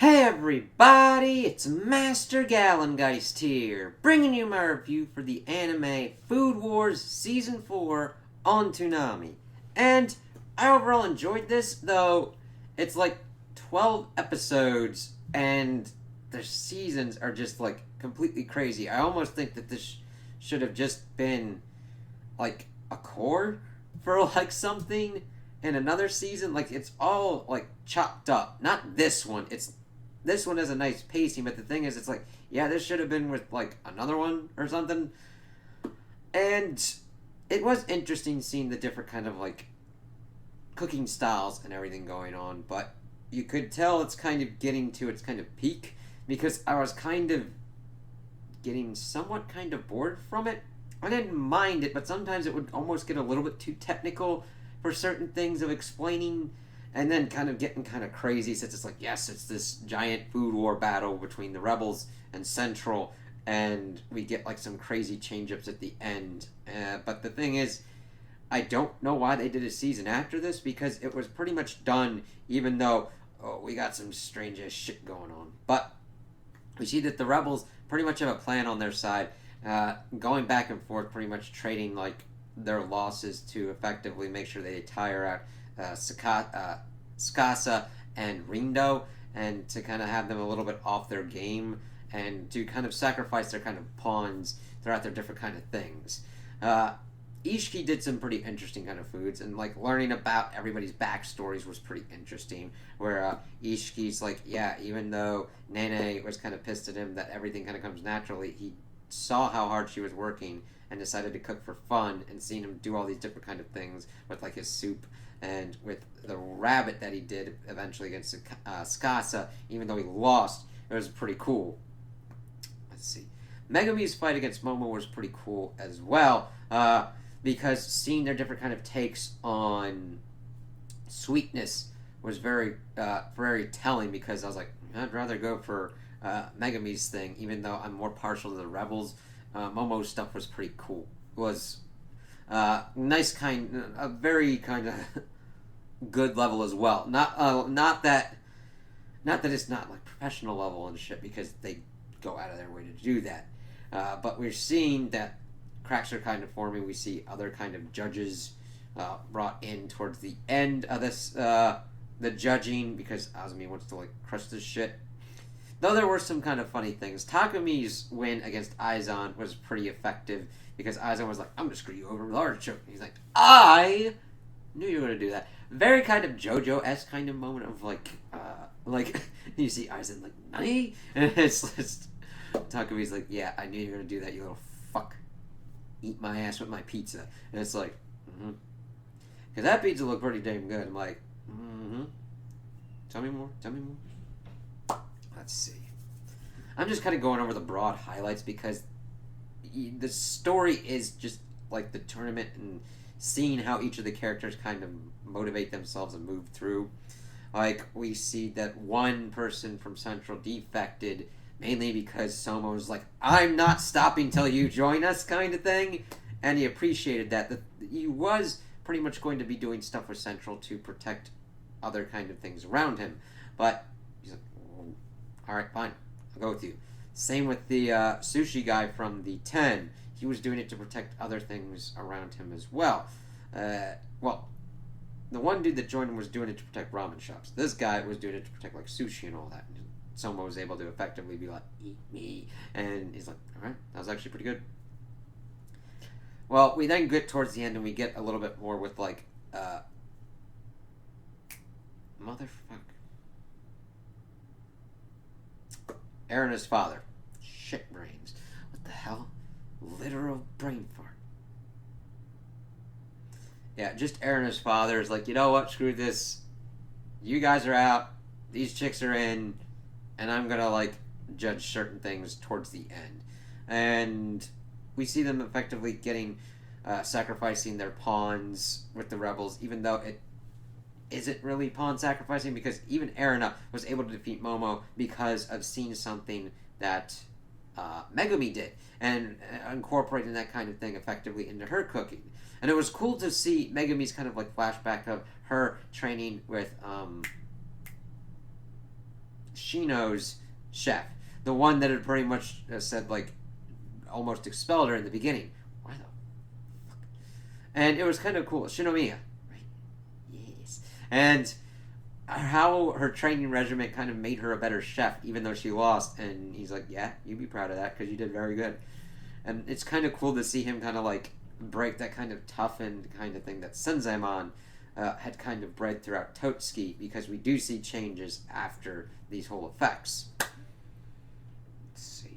Hey everybody, it's Master Gallengeist here, bringing you my review for the anime Food Wars Season 4 on Toonami. And I overall enjoyed this, though it's like 12 episodes and the seasons are just like completely crazy. I almost think that this should have just been like a core for like something in another season. Like it's all like chopped up. Not this one. This one has a nice pacing, but the thing is, it's like, yeah, this should have been with like another one or something. And it was interesting seeing the different kind of like cooking styles and everything going on, but you could tell it's kind of getting to its kind of peak because I was kind of getting somewhat kind of bored from it. I didn't mind it, but sometimes it would almost get a little bit too technical for certain things of explaining, and then kind of getting kind of crazy since it's like, yes, it's this giant food war battle between the rebels and Central, and we get like some crazy change-ups at the end. But the thing is, I don't know why they did a season after this because it was pretty much done, even though we got some strange ass shit going on. But we see that the rebels pretty much have a plan on their side, going back and forth, pretty much trading like their losses to effectively make sure they tire out Skasa and Rindo, and to kind of have them a little bit off their game and to kind of sacrifice their kind of pawns throughout their different kind of things. Ishiki did some pretty interesting kind of foods, and like learning about everybody's backstories was pretty interesting. Where Ishiki's like, yeah, even though Nene was kind of pissed at him that everything kind of comes naturally, he saw how hard she was working and decided to cook for fun, and seeing him do all these different kind of things with like his soup and with the rabbit that he did eventually against Skasa, even though he lost, it was pretty cool. Let's see. Megumi's fight against Momo was pretty cool as well, because seeing their different kind of takes on sweetness was very telling, because I was like, I'd rather go for Megumi's thing, even though I'm more partial to the Rebels. Momo's stuff was pretty cool. It was nice, a very kind of good level as well. Not that it's not like professional level and shit, because they go out of their way to do that. But we're seeing that cracks are kind of forming. We see other kind of judges brought in towards the end of this the judging, because Azumi wants to like crush this shit. Though there were some kind of funny things. Takumi's win against Aizan was pretty effective, because Aizan was like, I'm gonna screw you over with artichoke. He's like, I knew you were gonna do that. Very kind of JoJo-esque kind of moment of like you see Aizen like, Nani? And it's just, Takumi's like, yeah, I knew you were gonna do that, you little fuck. Eat my ass with my pizza. And it's like, mm-hmm. Because that pizza looked pretty damn good. I'm like, mm-hmm. Tell me more. Let's see. I'm just kind of going over the broad highlights, because the story is just like the tournament and seeing how each of the characters kind of motivate themselves and move through. Like, we see that one person from Central defected mainly because Somo was like, I'm not stopping till you join us kind of thing. And he appreciated that he was pretty much going to be doing stuff with Central to protect other kind of things around him. But he's like, alright, fine, I'll go with you. Same with the sushi guy from the 10. He was doing it to protect other things around him as well. Well, the one dude that joined him was doing it to protect ramen shops. This guy was doing it to protect like sushi and all that. And Soma was able to effectively be like, eat me. And he's like, alright, that was actually pretty good. Well, we then get towards the end and we get a little bit more with like, motherfucker. Erina's father. Shit brains. What the hell? Literal brain fart. Yeah, just Erina's father is like, you know what? Screw this. You guys are out. These chicks are in. And I'm gonna, like, judge certain things towards the end. And we see them effectively sacrificing their pawns with the rebels, even though it isn't really pawn sacrificing, because even Erina was able to defeat Momo because of seeing something that Megumi did and incorporating that kind of thing effectively into her cooking. And it was cool to see Megumi's kind of like flashback of her training with Shino's chef, the one that had pretty much said like almost expelled her in the beginning. Why the fuck? And it was kind of cool. Shinomiya, right? Yes. And how her training regimen kind of made her a better chef, even though she lost. And he's like, yeah, you'd be proud of that because you did very good. And it's kind of cool to see him kind of like break that kind of toughened kind of thing that Senzamon had kind of bred throughout Totsuki, because we do see changes after these whole effects. Let's see.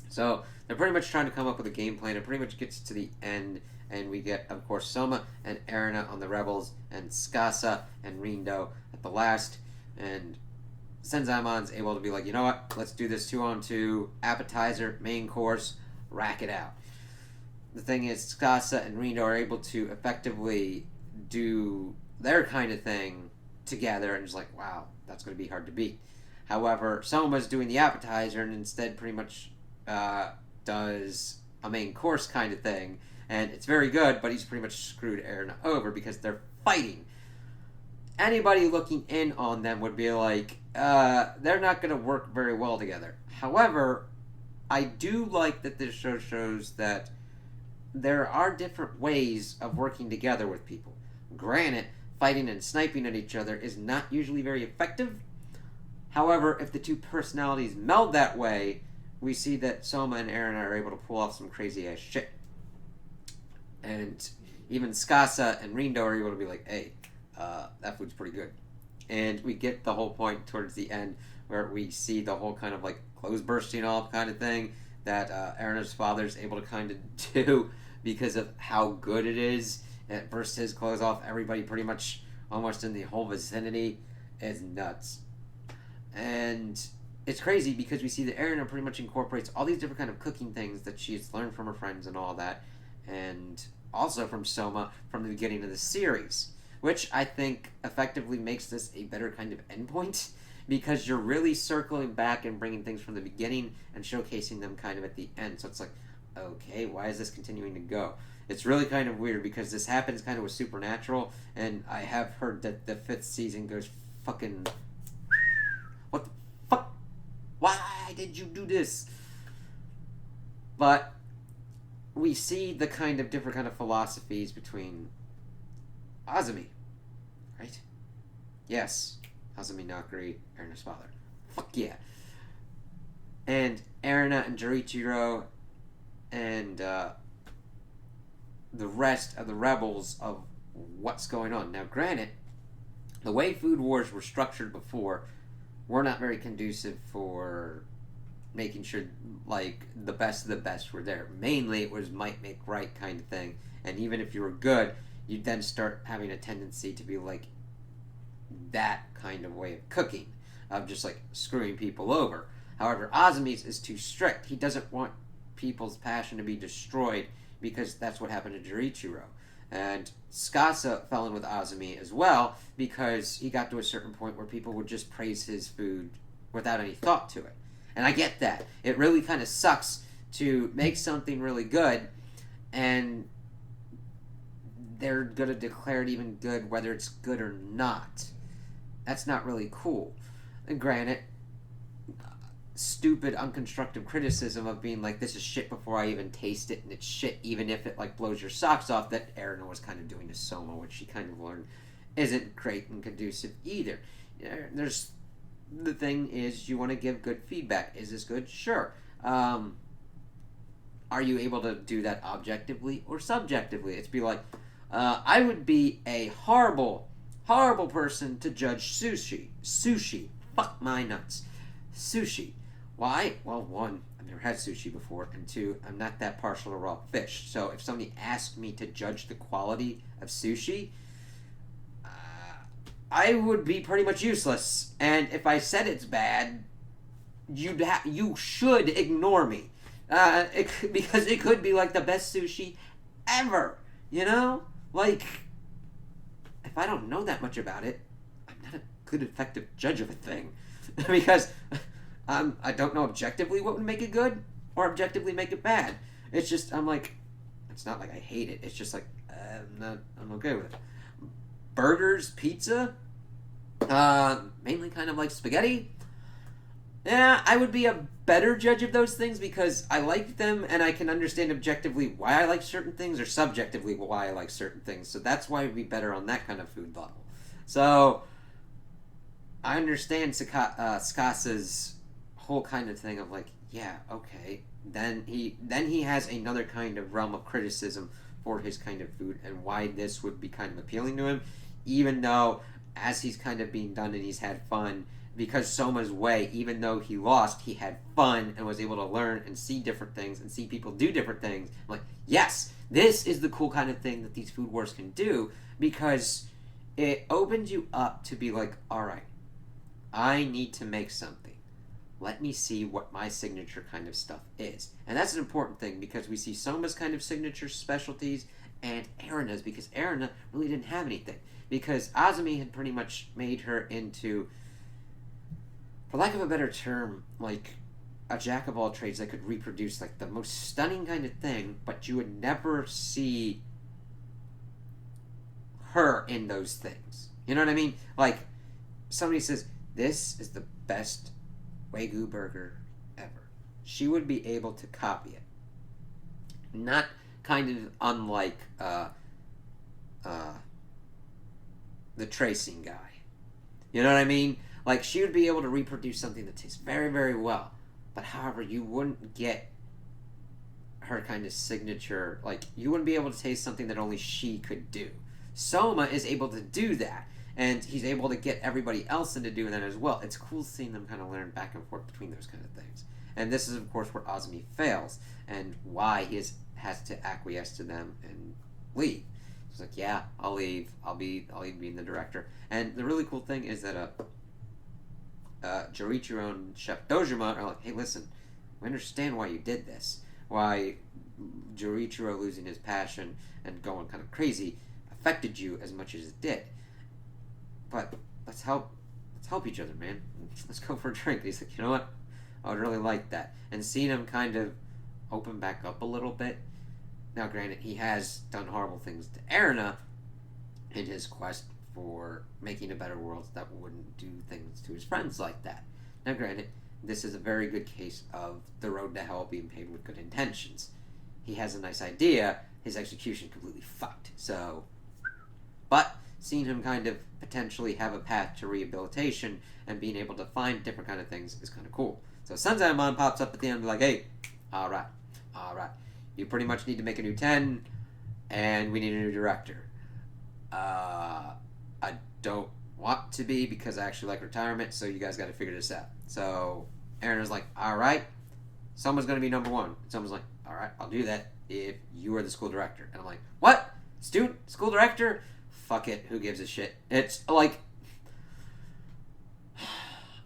So they're pretty much trying to come up with a game plan. It pretty much gets to the end, and we get, of course, Soma and Erina on the Rebels, and Tsukasa and Rindo at the last. And Senzamon's able to be like, you know what, let's do this 2-on-2, appetizer, main course, rack it out. The thing is, Tsukasa and Rindo are able to effectively do their kind of thing together, and it's like, wow, that's going to be hard to beat. However, Soma's doing the appetizer and instead pretty much does a main course kind of thing, and it's very good, but he's pretty much screwed Erina over because they're fighting. Anybody looking in on them would be like, they're not going to work very well together. However, I do like that this show shows that there are different ways of working together with people. Granted, fighting and sniping at each other is not usually very effective. However, if the two personalities meld that way, we see that Soma and Erina are able to pull off some crazy ass shit. And even Tsukasa and Rindo are able to be like, hey, that food's pretty good. And we get the whole point towards the end where we see the whole kind of like clothes bursting off kind of thing that Erina's father's able to kind of do because of how good it is. It bursts his clothes off. Everybody pretty much almost in the whole vicinity is nuts. And it's crazy because we see that Erina pretty much incorporates all these different kind of cooking things that she's learned from her friends and all that, and also from Soma from the beginning of the series, which I think effectively makes this a better kind of endpoint, because you're really circling back and bringing things from the beginning and showcasing them kind of at the end. So it's like, okay, why is this continuing to go? It's really kind of weird because this happens kind of with Supernatural, and I have heard that the 5th season goes fucking... What the fuck? Why did you do this? But we see the kind of different kind of philosophies between Azumi, right? Yes, Azumi Nakari, Erina's father. Fuck yeah. And Erina and Jerichiro and the rest of the rebels of what's going on. Now, granted, the way Food Wars were structured before were not very conducive for making sure, like, the best of the best were there. Mainly, it was might make right kind of thing. And even if you were good, you'd then start having a tendency to be like that kind of way of cooking, of just like screwing people over. However, Azumi's is too strict. He doesn't want people's passion to be destroyed, because that's what happened to Jerichiro. And Tsukasa fell in with Azumi as well, because he got to a certain point where people would just praise his food without any thought to it. And I get that. It really kind of sucks to make something really good, and they're going to declare it even good whether it's good or not. That's not really cool. And granted, stupid, unconstructive criticism of being like, this is shit before I even taste it, and it's shit even if it like blows your socks off, that Erina was kind of doing to Soma, which she kind of learned isn't great and conducive either. There's the thing is, you want to give good feedback. Is this good? Sure. Are you able to do that objectively or subjectively? It's be like, I would be a horrible person to judge sushi. Fuck my nuts. Sushi. Why? Well, one, I've never had sushi before, and two, I'm not that partial to raw fish. So if somebody asked me to judge the quality of sushi, I would be pretty much useless. And if I said it's bad, you should ignore me, because it could be like the best sushi ever. You know, like, if I don't know that much about it, I'm not a good, effective judge of a thing. Because I don't know objectively what would make it good or objectively make it bad. It's just, I'm like, it's not like I hate it. It's just like, I'm okay with it. Burgers, pizza, Mainly kind of like spaghetti. Yeah, I would be a better judge of those things because I like them and I can understand objectively why I like certain things or subjectively why I like certain things. So that's why I'd be better on that kind of food level. So I understand Skasa's whole kind of thing of like, yeah, okay. Then he has another kind of realm of criticism for his kind of food and why this would be kind of appealing to him, even though as he's kind of being done and he's had fun because Soma's way, even though he lost, he had fun and was able to learn and see different things and see people do different things. I'm like, yes, this is the cool kind of thing that these food wars can do because it opens you up to be like, all right, I need to make something. Let me see what my signature kind of stuff is. And that's an important thing because we see Soma's kind of signature specialties and Erina's because Erina really didn't have anything. Because Azumi had pretty much made her into, for lack of a better term, like a jack of all trades that could reproduce like the most stunning kind of thing, but you would never see her in those things. You know what I mean? Like somebody says, this is the best Wagyu burger ever. She would be able to copy it. Not kind of unlike the tracing guy. You know what I mean? Like she would be able to reproduce something that tastes very, very well. But however, you wouldn't get her kind of signature. Like you wouldn't be able to taste something that only she could do. Soma is able to do that, and he's able to get everybody else into doing that as well. It's cool seeing them kind of learn back and forth between those kind of things. And this is, of course, where Azumi fails and why he has to acquiesce to them and leave. He's like, yeah, I'll leave. I'll even be the director. And the really cool thing is that Jorichiro and Chef Dojima are like, hey, listen, we understand why you did this. Why Jorichiro losing his passion and going kind of crazy affected you as much as it did. But let's help each other, man. Let's go for a drink. He's like, you know what? I would really like that. And seeing him kind of open back up a little bit. Now, granted, he has done horrible things to Erina in his quest for making a better world that wouldn't do things to his friends like that. Now, granted, this is a very good case of the road to hell being paved with good intentions. He has a nice idea, his execution completely fucked. So, but seeing him kind of potentially have a path to rehabilitation and being able to find different kind of things is kind of cool. So Sanzaemon pops up at the end and be like, hey, all right, you pretty much need to make a new 10, and we need a new director. I don't want to be because I actually like retirement, so you guys got to figure this out. So Aaron is like, all right, someone's going to be number one. And someone's like, all right, I'll do that if you are the school director. And I'm like, what? School director? Fuck it, who gives a shit? It's like,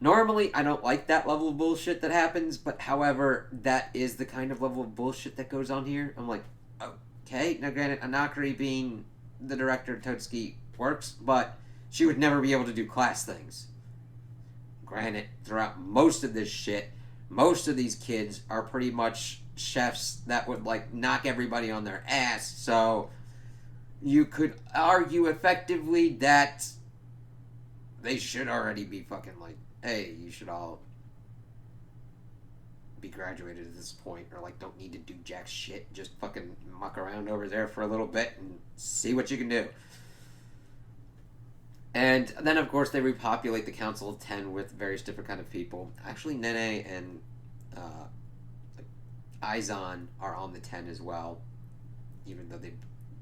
normally I don't like that level of bullshit that happens, but however, that is the kind of level of bullshit that goes on here. I'm like, okay, now granted, Anakari being the director of Totsuki works, but she would never be able to do class things. Granted, throughout most of this shit, most of these kids are pretty much chefs that would like knock everybody on their ass, so you could argue effectively that they should already be fucking like, hey, you should all be graduated at this point, or like don't need to do jack shit, just fucking muck around over there for a little bit and see what you can do. And then of course they repopulate the Council of 10 with various different kind of people. Actually Nene and Aizan are on the 10 as well, even though they've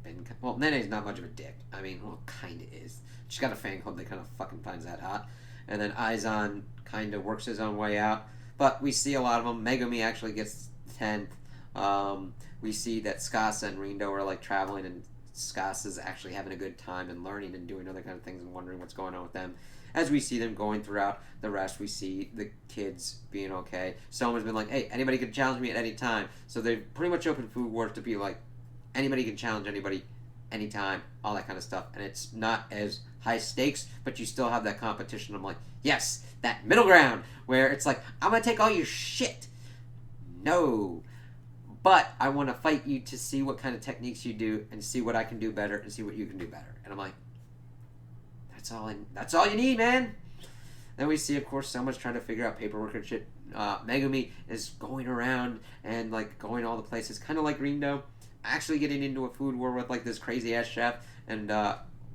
been, well, Nene's not much of a dick. I mean, well, kinda is. She's got a fan club that kind of fucking finds that hot. And then Aizan kind of works his own way out. But we see a lot of them. Megumi actually gets 10th. We see that Skasa and Rindo are like traveling, and Skasa's actually having a good time and learning and doing other kind of things and wondering what's going on with them. As we see them going throughout the rest, we see the kids being okay. Someone's been like, hey, anybody can challenge me at any time. So they've pretty much opened Food Wars to be like, anybody can challenge anybody anytime, all that kind of stuff. And it's not as high stakes, but you still have that competition. I'm like, yes, that middle ground where it's like, I'm going to take all your shit. No. But I want to fight you to see what kind of techniques you do and see what I can do better and see what you can do better. And I'm like, That's all you need, man. Then we see, of course, someone's trying to figure out paperwork and shit. Megumi is going around and like going all the places, kind of like Rindo, actually getting into a food war with like this crazy ass chef and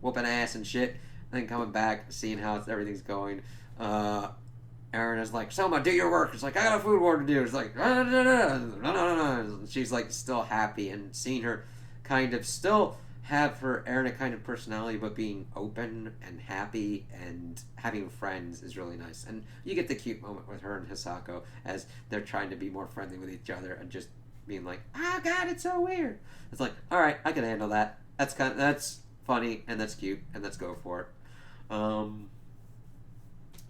whooping ass and shit. And then coming back, seeing how everything's going. Aaron is like, Soma, do your work. It's like, I got a food war to do. It's like, no. She's like still happy, and seeing her kind of still have her Aaron kind of personality, but being open and happy and having friends is really nice. And you get the cute moment with her and Hisako as they're trying to be more friendly with each other and just being like, oh god, it's so weird. It's like, all right, I can handle that. That's funny and that's cute and let's go for it.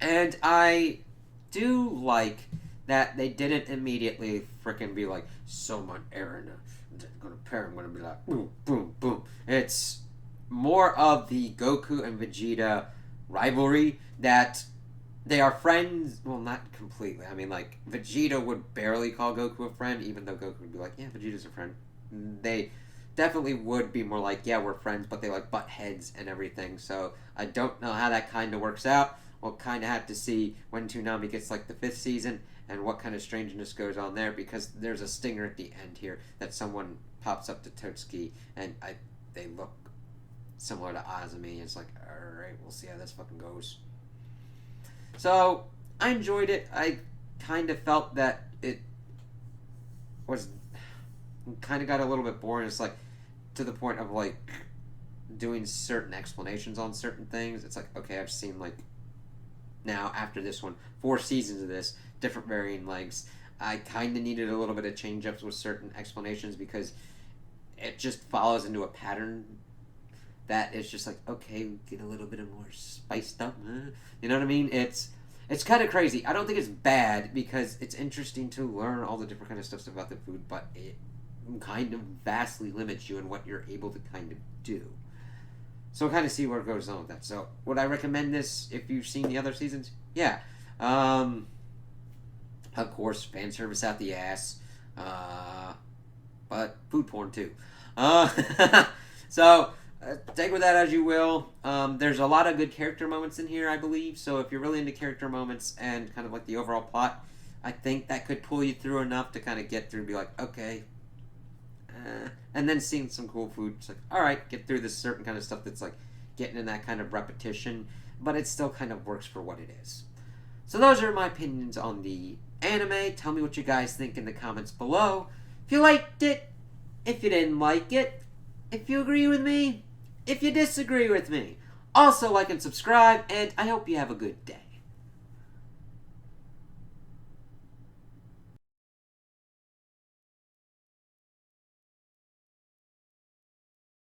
And I do like that they didn't immediately frickin' be like, Soma and Aaron gonna pair. I'm gonna be like, boom, boom, boom. It's more of the Goku and Vegeta rivalry that they are friends. Well, not completely. I mean, like, Vegeta would barely call Goku a friend, even though Goku would be like, yeah, Vegeta's a friend. They definitely would be more like, yeah, we're friends, but they like butt heads and everything. So I don't know how that kind of works out. We'll kind of have to see when Toonami gets like the 5th season and what kind of strangeness goes on there, because there's a stinger at the end here that someone pops up to Totsuki and they look similar to Azumi. It's like, alright, we'll see how this fucking goes. So I enjoyed it. I kind of felt that it was kind of got a little bit boring. It's like to the point of like doing certain explanations on certain things. It's like, okay, I've seen like now after this one 4 seasons of this, different varying lengths. I kind of needed a little bit of change ups with certain explanations because it just follows into a pattern that is just like, okay, get a little bit of more spiced up, huh? You know what I mean? It's kind of crazy. I don't think it's bad because it's interesting to learn all the different kind of stuff about the food, but it kind of vastly limits you in what you're able to kind of do. So we'll kind of see where it goes on with that. So would I recommend this if you've seen the other seasons? Yeah. Of course, fan service out the ass. But food porn too. So take with that as you will. There's a lot of good character moments in here, I believe. So if you're really into character moments and kind of like the overall plot, I think that could pull you through enough to kind of get through and be like, okay. And then seeing some cool food, it's like, all right, get through this certain kind of stuff that's like getting in that kind of repetition, but it still kind of works for what it is. So those are my opinions on the anime. Tell me what you guys think in the comments below. If you liked it, if you didn't like it, if you agree with me, if you disagree with me. Also like and subscribe, and I hope you have a good day.